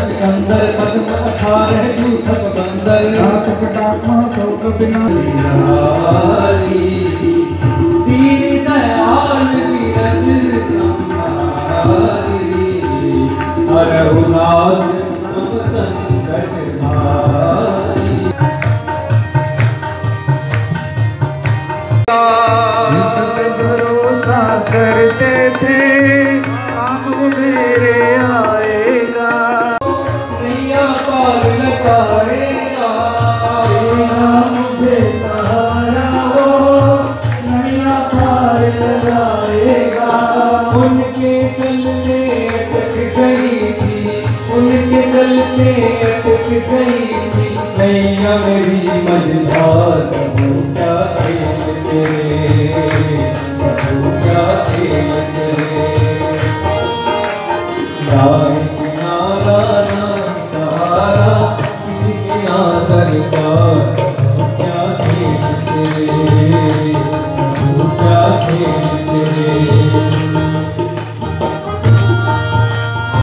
सिकंदर कदम 18 झूठ बंदर रात पटाखा सौक बिना दीन दयाल नीरज संहारी रघुनाथ तुम संकट भारी भरोसा करते थे काम मेरे आएगा मुझे सहारा हो नैया पार लगाएगा। उनके चलते अटक गई थी, उनके चलते अटक गई थी नैया मेरी मझधार। प्रभु क्या खेल तेरे, प्रभु क्या खेल तेरे। राह किनारा ना सहारा किसी के आदर का। क्या खेल तेरे, क्या खेल तेरे।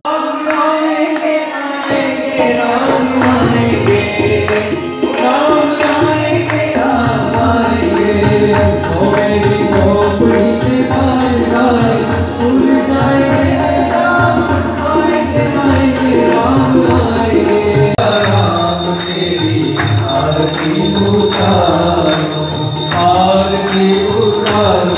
राम आएंगे आएंगे राम आएंगे, राम आएंगे राम आएंगे। ओ मेरी झोपड़ी में हाय जाए उड़ जाएंगे राम आएंगे आएंगे राम आएंगे। राम तेरी आरती उतारो, आरती उतारो।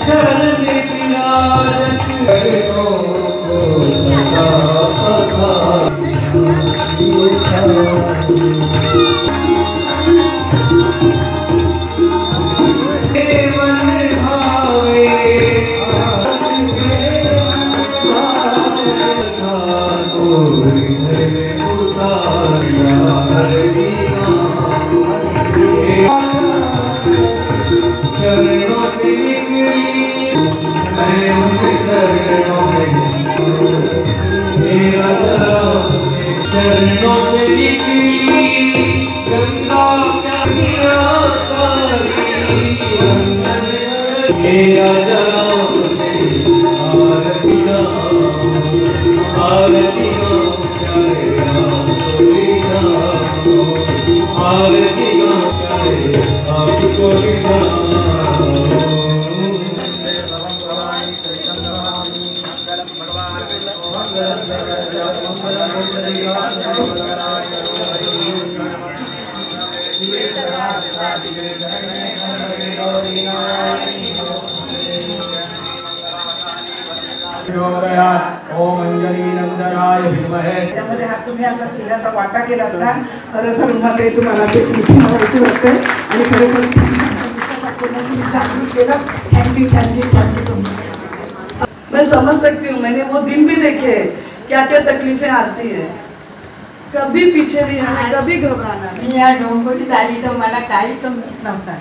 चरण विराजत करो सदा मन भावे चरणों से निकली मैं उनके चरणों में मेरा चरणों से निकली गंगा प्यारिया सारी मेरा जलाओ आरती आरती आरती आपको ओम अंजली नंदनाय विद्महे। त्यामध्ये हा तुम्ही असा शिऱ्याचा वाटा केला होता। खरोखर मला तुम्हाला ते म्हणायचे होते आणि खरोखर जागृत केलं। Thank you thank you thank you. मैं समझ सकती हूँ, मैंने वो दिन भी देखे क्या क्या तकलीफें आती हैं। कभी पीछे नहीं आना, कभी घबराना नहीं। मी या डोंबोलीत आली तर मला काही समजत नव्हतं,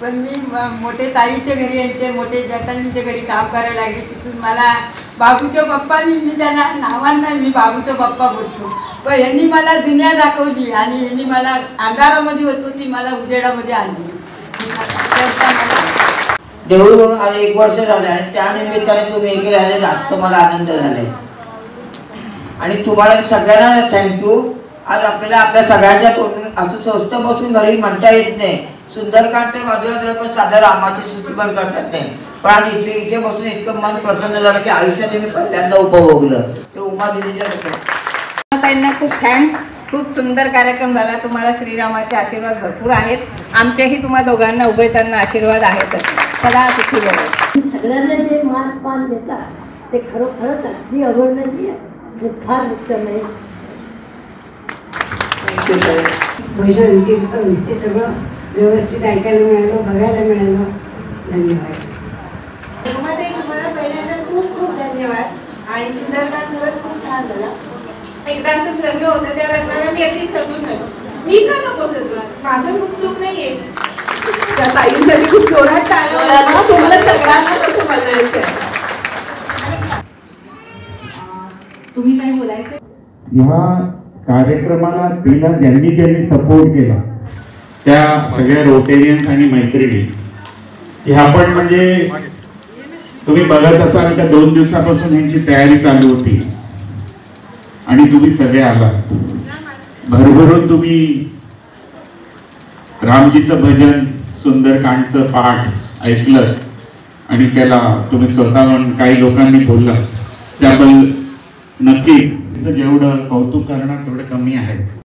पण मी मोठे ताईच्या घरी यांचे मोठे जटांच्या घरी काम करायला लागले। तिथून मला बाबूच्या पप्पा मी त्यांना नावांना मी बाबूचा पप्पा बोलतो, पण यांनी मला दुनिया दाखवली आणि यांनी मला अंधारामध्ये होतो ती मला उजेडामध्ये आणली। देऊळवरून आज 1 वर्ष झाले आणि त्या निमित्ताने तुम्ही इकडे आले, जास्त मला आनंद झाले आणि तुम्हाला सगळ्यांना थँक्यू। आज आपल्याला आपल्या सगळ्यांच्या तोंडून असं स्वस्त बसून घरी म्हणता येत नाही। सुंदरकांड ते बाजूला पण साध्या रामाची स्तुती पण करतात ते, पण आज इथे बसून इतकं मन प्रसन्न झालं की आयुष्याने मी पहिल्यांदा उपभोगलं ते उमा दिदीच्या त्यांना खूप थँक्स। खूप सुंदर कार्यक्रम झाला। तुम्हाला श्रीरामाचे आशीर्वाद भरपूर आहेत, आमचेही तुम्हा दोघांना उभयतांना आशीर्वाद आहेतच। सदा सुखी बघा। सगळ्यांना जे मान पान देतात ते खरोखरच अगदी अवर्णनीय आहे, फार उत्तम आहे। भजन कीर्तन हे सगळं व्यवस्थित ऐकायला मिळालं, बघायला मिळालं। धन्यवाद। तुम्हाला पहिल्यांदा खूप खूप धन्यवाद आणि सुंदरकांड खरंच खूप छान झाला। एकदा असंच लग्न होतं, त्या लग्नाला मी अगदी सजून आलो. मी का नको सजून? माझं खूप चूक नाहीये. त्या ताईंसाठी खूप जोरात टाळ्या वाजवा. तुम्हाला सगळ्यांना कसं बजायचं आहे? तुम्ही काय बोलायचं? ह्या कार्यक्रमाला तिला ज्यांनी ज्यांनी सपोर्ट केला त्या सगळ्या रोटेरियन्स आणि मैत्रिणी ह्या पण म्हणजे तुम्ही बघत असाल का 2 दिवसापासून यांची तयारी चालू होती आणि तुम्ही सगळे आलात. भरभरून तुम्ही रामजीचं भजन सुंदरकांडचं पाठ ऐकलं आणि त्याला तुम्ही स्वतःहून काही लोकांनी बोललं त्याबद्दल नक्की जेवढं कौतुक करणार तेवढं कमी आहे.